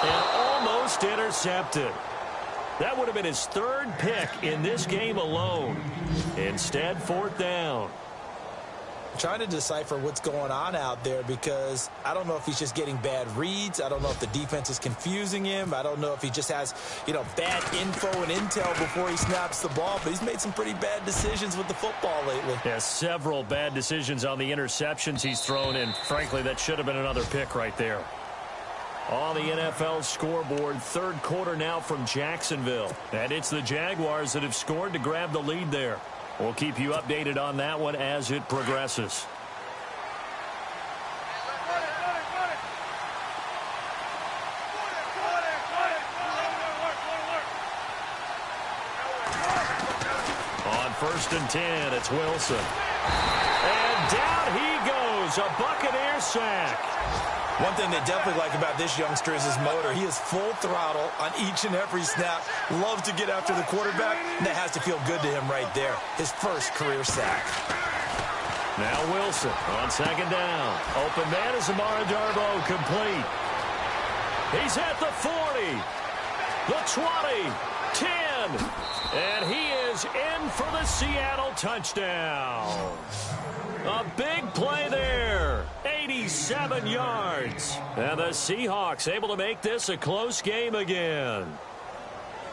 And almost Almost intercepted. That would have been his third pick in this game alone. Instead, fourth down. I'm trying to decipher what's going on out there because I don't know if he's just getting bad reads. I don't know if the defense is confusing him. I don't know if he just has, bad info and intel before he snaps the ball. But he's made some pretty bad decisions with the football lately. Yeah, several bad decisions on the interceptions he's thrown, and frankly, that should have been another pick right there. On the NFL scoreboard, third quarter now from Jacksonville. And it's the Jaguars that have scored to grab the lead there. We'll keep you updated on that one as it progresses. On 1st and 10, it's Wilson. And down he goes, a Buccaneer sack. One thing they definitely like about this youngster is his motor. He is full throttle on each and every snap. Loves to get after the quarterback, and that has to feel good to him right there. His first career sack. Now Wilson on 2nd down. Open man is Amara Darboh, complete. He's at the 40, the 20, 10, and he is in for the Seattle touchdown. A big play there. 87 yards. And the Seahawks able to make this a close game again.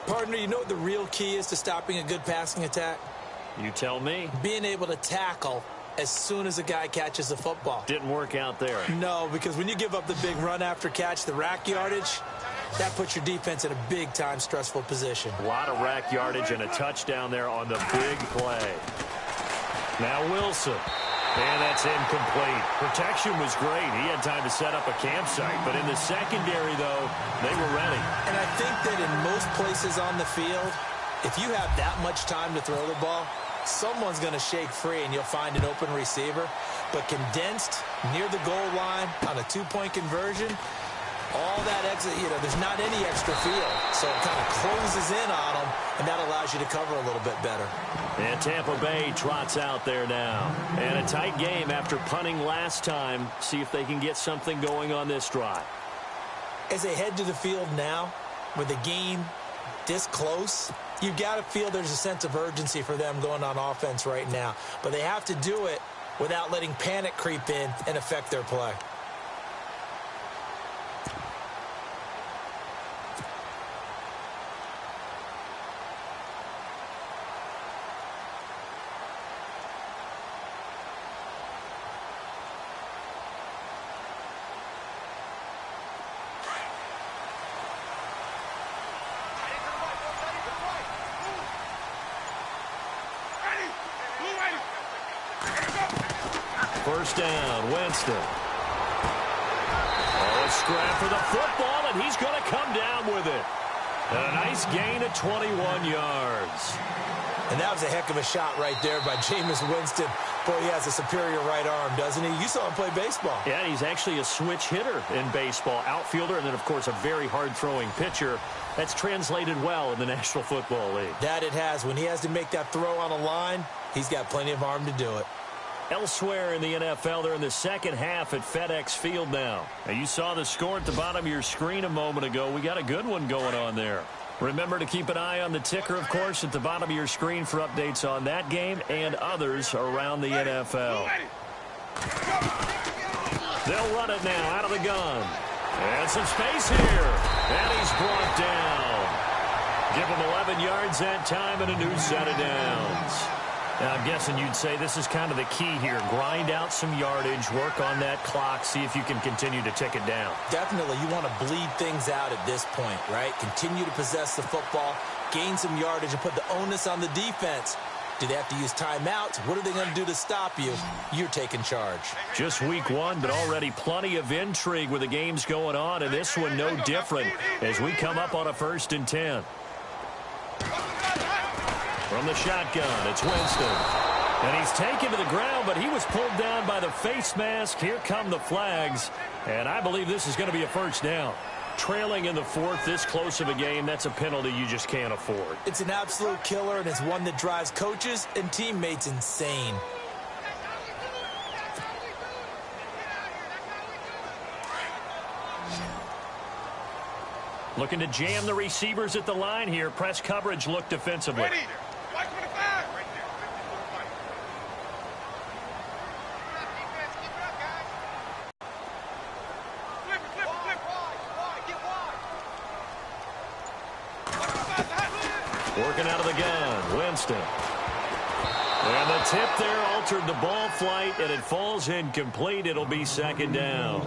Partner, you know what the real key is to stopping a good passing attack? You tell me. Being able to tackle as soon as a guy catches the football. Didn't work out there. No, because when you give up the big run after catch, the rack yardage, that puts your defense in a big-time stressful position. A lot of rack yardage and a touchdown there on the big play. Now Wilson. And that's incomplete. Protection was great. He had time to set up a campsite. But in the secondary, though, they were ready. And I think that in most places on the field, if you have that much time to throw the ball, someone's going to shake free and you'll find an open receiver. But condensed near the goal line on a two-point conversion, all that exit, there's not any extra field. So it kind of closes in on them, and that allows you to cover a little bit better. And Tampa Bay trots out there now. And a tight game after punting last time. See if they can get something going on this drive. As they head to the field now, with the game this close, you've got to feel there's a sense of urgency for them going on offense right now. But they have to do it without letting panic creep in and affect their play. First down, Winston. Oh, a scrap for the football, and he's going to come down with it. And a nice gain of 21 yards. And that was a heck of a shot right there by Jameis Winston. Boy, he has a superior right arm, doesn't he? You saw him play baseball. Yeah, he's actually a switch hitter in baseball. Outfielder, and then, of course, a very hard-throwing pitcher. That's translated well in the National Football League. That it has. When he has to make that throw on a line, he's got plenty of arm to do it. Elsewhere in the NFL, they're in the second half at FedEx Field now. And you saw the score at the bottom of your screen a moment ago. We got a good one going on there. Remember to keep an eye on the ticker, of course, at the bottom of your screen for updates on that game and others around the NFL. They'll run it now out of the gun. And some space here. And he's brought down. Give him 11 yards that time and a new set of downs. Now, I'm guessing you'd say this is kind of the key here. Grind out some yardage, work on that clock, see if you can continue to tick it down. Definitely. You want to bleed things out at this point, right? Continue to possess the football, gain some yardage, and put the onus on the defense. Do they have to use timeouts? What are they going to do to stop you? You're taking charge. Just week one, but already plenty of intrigue with the games going on, and this one no different as we come up on a 1st and 10. From the shotgun, it's Winston. And he's taken to the ground, but he was pulled down by the face mask. Here come the flags, and I believe this is going to be a first down. Trailing in the fourth, this close of a game, that's a penalty you just can't afford. It's an absolute killer, and it's one that drives coaches and teammates insane. Looking to jam the receivers at the line here. Press coverage look defensively. Ready. White 25. Right there. Defense, keep it up, guys. Flip it. Wide. Get wide. Working out of the gun. Winston. And the tip there altered the ball flight, and it falls incomplete. It'll be second down.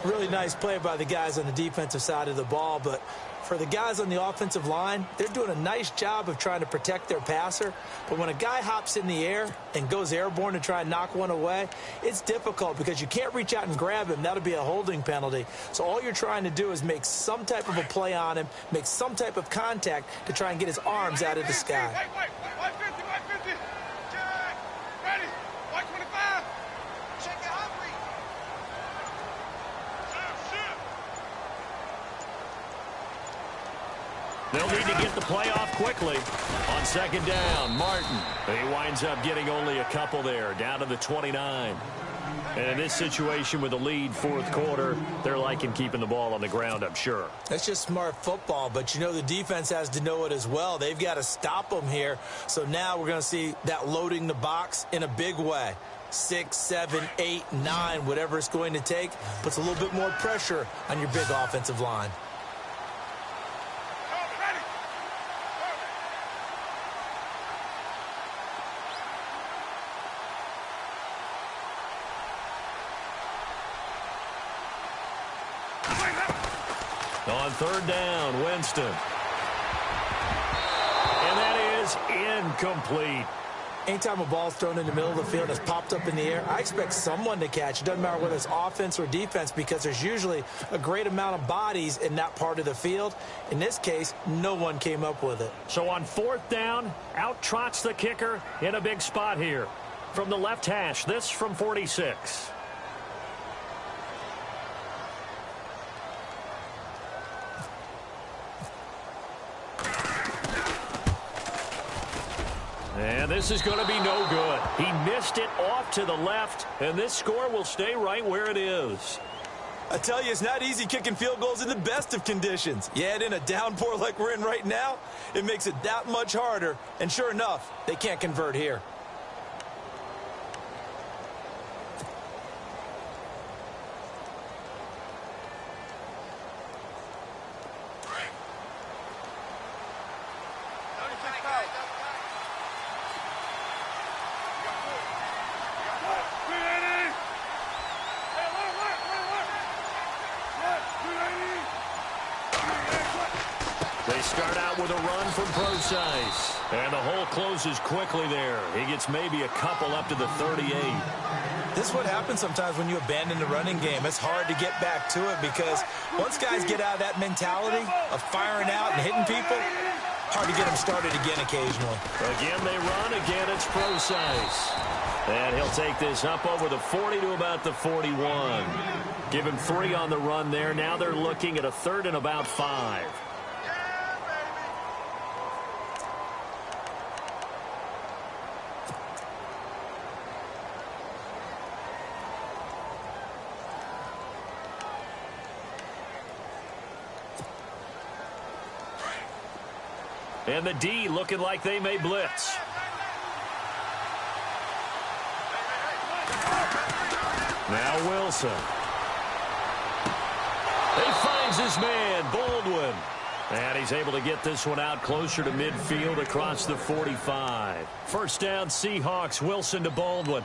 Really nice play by the guys on the defensive side of the ball, but for the guys on the offensive line, they're doing a nice job of trying to protect their passer. But when a guy hops in the air and goes airborne to try and knock one away, it's difficult because you can't reach out and grab him. That'll be a holding penalty. So all you're trying to do is make some type of a play on him, make some type of contact to try and get his arms out of the sky. White 50. Check. Ready. White 25. Check it out, Reed. They'll need to get the play off quickly. On second down, Martin. He winds up getting only a couple there, down to the 29. And in this situation with the lead fourth quarter, they're liking keeping the ball on the ground, I'm sure. That's just smart football, but you know the defense has to know it as well. They've got to stop them here. So now we're going to see that loading the box in a big way. 6, 7, 8, 9, whatever it's going to take, puts a little bit more pressure on your big offensive line. On third down, Winston. And that is incomplete. Anytime a ball's thrown in the middle of the field that's popped up in the air, I expect someone to catch. It doesn't matter whether it's offense or defense because there's usually a great amount of bodies in that part of the field. In this case, no one came up with it. So on fourth down, out trots the kicker in a big spot here. From the left hash, this from 46. And this is going to be no good. He missed it off to the left, and this score will stay right where it is. I tell you, it's not easy kicking field goals in the best of conditions. Yet in a downpour like we're in right now, it makes it that much harder. And sure enough, They can't convert here. They start out with a run from Procise. And the hole closes quickly there. He gets maybe a couple up to the 38. This is what happens sometimes when you abandon the running game. It's hard to get back to it because once guys get out of that mentality of firing out and hitting people, hard to get them started again occasionally. Again they run. Again it's Procise. And he'll take this up over the 40 to about the 41. Give him 3 on the run there. Now they're looking at a third and about 5. And the D looking like they may blitz. Now Wilson. He finds his man, Baldwin. And he's able to get this one out closer to midfield across the 45. First down, Seahawks. Wilson to Baldwin.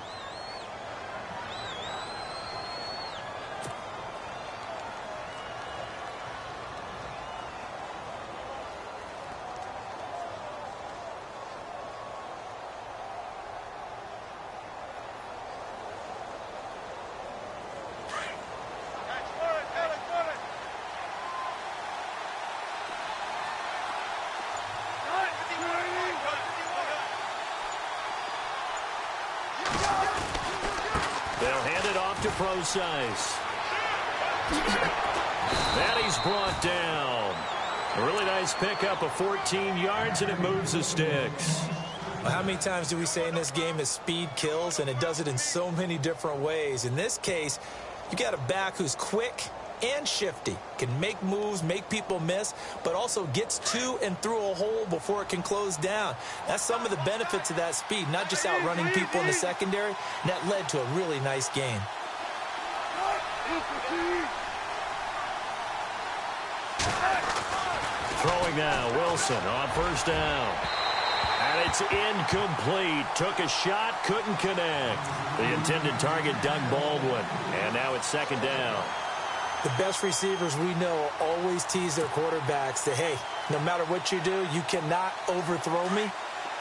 They'll hand it off to Procise. And he's brought down. A really nice pickup of 14 yards, and it moves the sticks. Well, how many times do we say in this game that speed kills, and it does it in so many different ways? In this case, you got a back who's quick and shifty. Can make moves, make people miss, but also gets to and through a hole before it can close down. That's some of the benefits of that speed, not just outrunning people in the secondary. And that led to a really nice game. Throwing now, Wilson on first down. And it's incomplete. Took a shot, couldn't connect. The intended target, Doug Baldwin. And now it's second down. The best receivers we know always tease their quarterbacks that, hey, no matter what you do, you cannot overthrow me.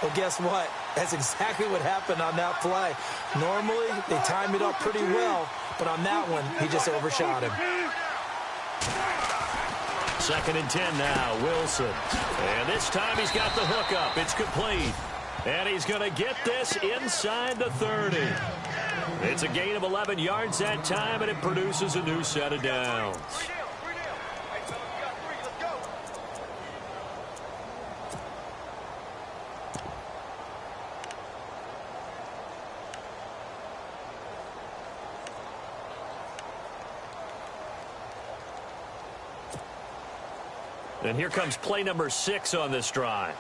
Well, guess what? That's exactly what happened on that play. Normally, they time it up pretty well, but on that one, he just overshot him. Second and 10 now, Wilson. And this time he's got the hook up. It's complete. And he's going to get this inside the 30. It's a gain of 11 yards that time, and it produces a new set of downs. And here comes play number 6 on this drive.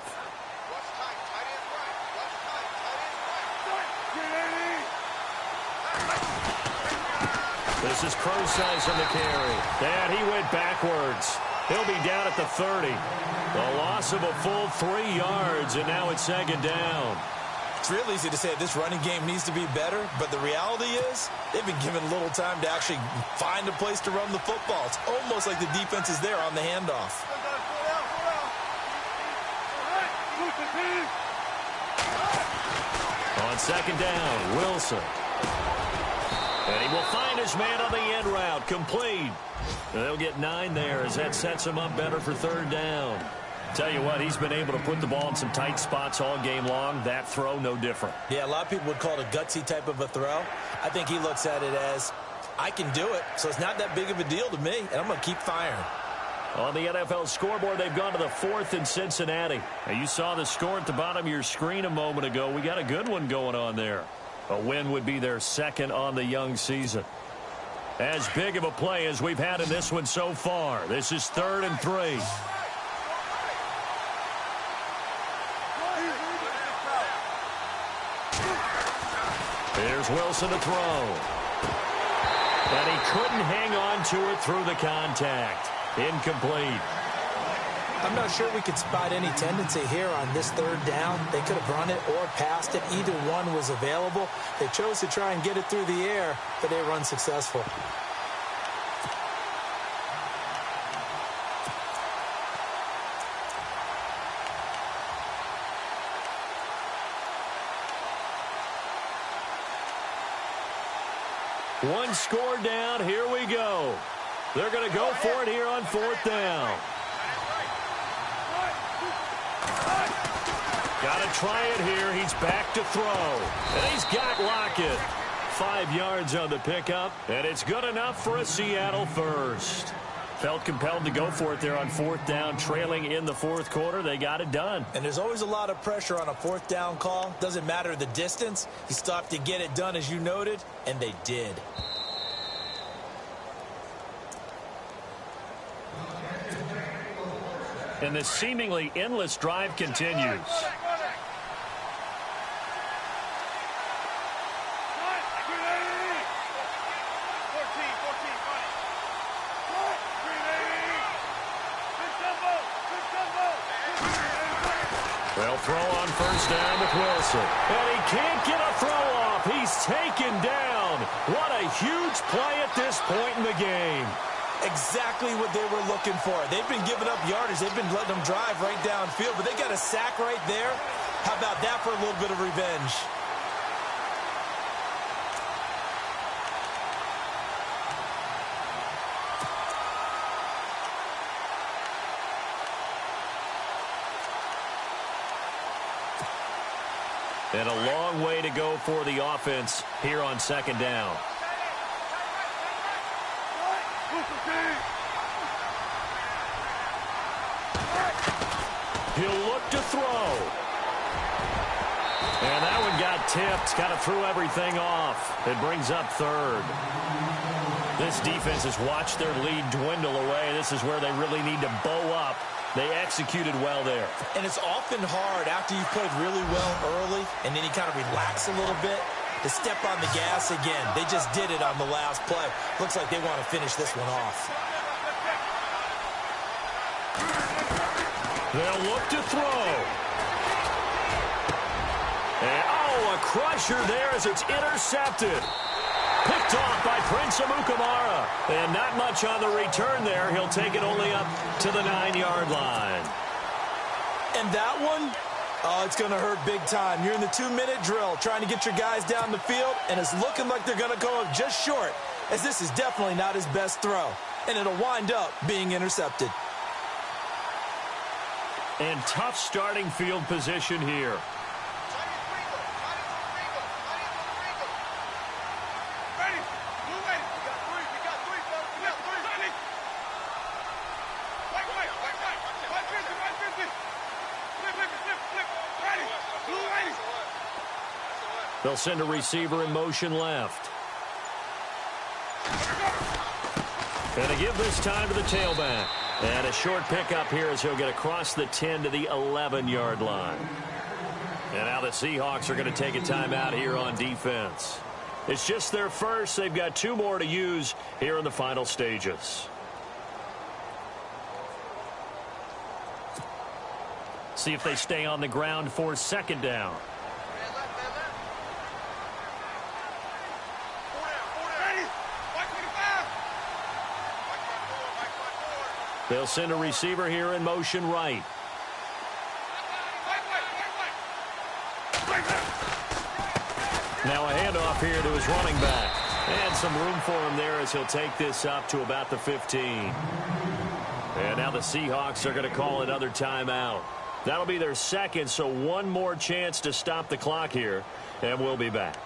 This is Crow size on the carry. And he went backwards. He'll be down at the 30. The loss of a full 3 yards, and now it's second down. It's real easy to say this running game needs to be better, but the reality is they've been given little time to actually find a place to run the football. It's almost like the defense is there on the handoff. On second down, Wilson. And he will find his man on the end route, complete. And they'll get 9 there as that sets him up better for third down. Tell you what, he's been able to put the ball in some tight spots all game long. That throw, no different. Yeah, a lot of people would call it a gutsy type of a throw. I think he looks at it as, I can do it, so it's not that big of a deal to me, and I'm going to keep firing. On the NFL scoreboard, they've gone to the 4th in Cincinnati. Now, you saw the score at the bottom of your screen a moment ago. We got a good one going on there. A win would be their second on the young season. As big of a play as we've had in this one so far. This is 3rd and 3. Here's Wilson to throw. And he couldn't hang on to it through the contact. Incomplete. I'm not sure we could spot any tendency here on this third down. They could have run it or passed it. Either one was available. They chose to try and get it through the air, but they were unsuccessful. One score down. Here we go. They're going to go for it here on 4th down. Got to try it here. He's back to throw. And he's got Lockett. 5 yards on the pickup. And it's good enough for a Seattle first. Felt compelled to go for it there on 4th down. Trailing in the 4th quarter. They got it done. And there's always a lot of pressure on a 4th down call. Doesn't matter the distance. You stop to get it done, as you noted. And they did. And this seemingly endless drive continues. They'll throw on first down with Wilson. And he can't get a throw off. He's taken down. What a huge play at this point in the game. Exactly what they were looking for. They've been giving up yardage. They've been letting them drive right downfield, but they got a sack right there. How about that for a little bit of revenge? And a long way to go for the offense here on second down. He'll look to throw. And that one got tipped. Kind of threw everything off. It brings up 3rd. This defense has watched their lead dwindle away. This is where they really need to bow up. They executed well there. And it's often hard after you've played really well early and then you kind of relax a little bit to step on the gas again. They just did it on the last play. Looks like they want to finish this one off. They'll look to throw. And, oh, a crusher there as it's intercepted. Picked off by Prince Amukamara. And not much on the return there. He'll take it only up to the 9-yard line. And that one, oh, it's going to hurt big time. You're in the 2-minute drill trying to get your guys down the field, and it's looking like they're going to go up just short, as this is definitely not his best throw. And it'll wind up being intercepted. And tough starting field position here. They'll send a receiver in motion left. And they give this time to the tailback. And a short pickup here as he'll get across the 10 to the 11-yard line. And now the Seahawks are going to take a timeout here on defense. It's just their first. They've got 2 more to use here in the final stages. See if they stay on the ground for second down. They'll send a receiver here in motion right. Now a handoff here to his running back. And some room for him there as he'll take this up to about the 15. And now the Seahawks are going to call another timeout. That'll be their second, so one more chance to stop the clock here. And we'll be back.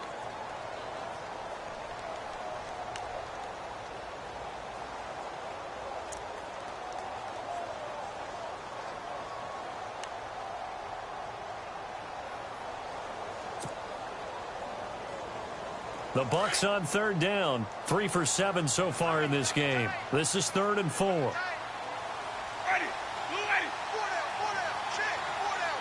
The Bucs on third down, 3 for 7 so far in this game. This is 3rd and 4. Ready. Blue ready. 4 down. Check. 4 down.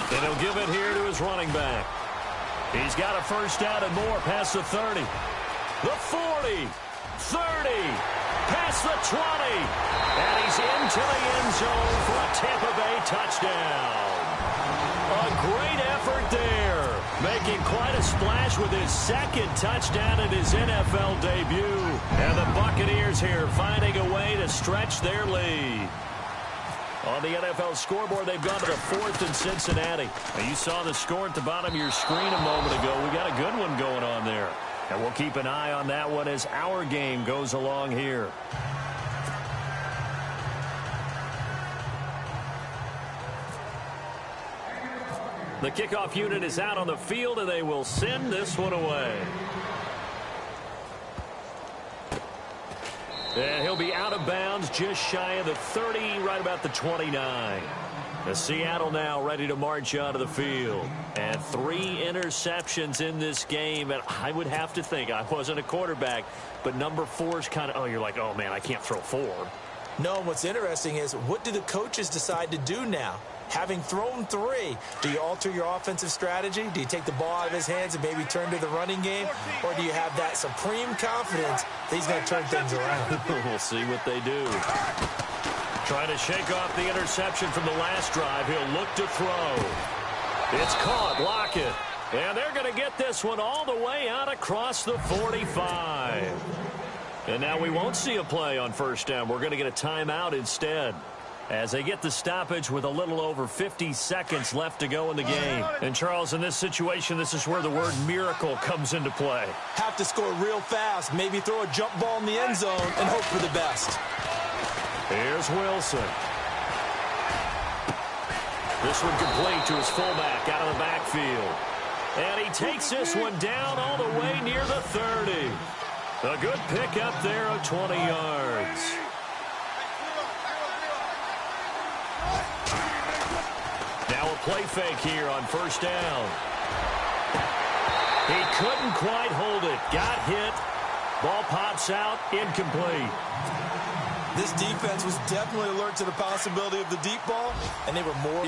Go. And he'll give it here to his running back. He's got a first down and more past the 30. The 40. 30, past the 20, and he's into the end zone for a Tampa Bay touchdown. A great effort there, making quite a splash with his second touchdown in his NFL debut. And the Buccaneers here finding a way to stretch their lead. On the NFL scoreboard, they've gone to the 4th in Cincinnati. Now, you saw the score at the bottom of your screen a moment ago. We got a good one going on there. And we'll keep an eye on that one as our game goes along here. The kickoff unit is out on the field, and they will send this one away. And he'll be out of bounds just shy of the 30, right about the 29. The Seattle now ready to march onto the field. And 3 interceptions in this game. And I would have to think, I wasn't a quarterback, but number 4 is kind of, oh, you're like, oh, man, I can't throw 4. No, what's interesting is what do the coaches decide to do now? Having thrown 3, do you alter your offensive strategy? Do you take the ball out of his hands and maybe turn to the running game? Or do you have that supreme confidence that he's going to turn things around? We'll see what they do. Trying to shake off the interception from the last drive. He'll look to throw. It's caught. Lockett. And they're going to get this one all the way out across the 45. And now we won't see a play on first down. We're going to get a timeout instead, as they get the stoppage with a little over 50 seconds left to go in the game. And, Charles, in this situation, this is where the word miracle comes into play. Have to score real fast, maybe throw a jump ball in the end zone and hope for the best. Here's Wilson. This one complete to his fullback out of the backfield. And he takes this one down all the way near the 30. A good pickup there of 20 yards. Now a play fake here on first down. He couldn't quite hold it. Got hit. Ball pops out. Incomplete. This defense was definitely alert to the possibility of the deep ball, and they were more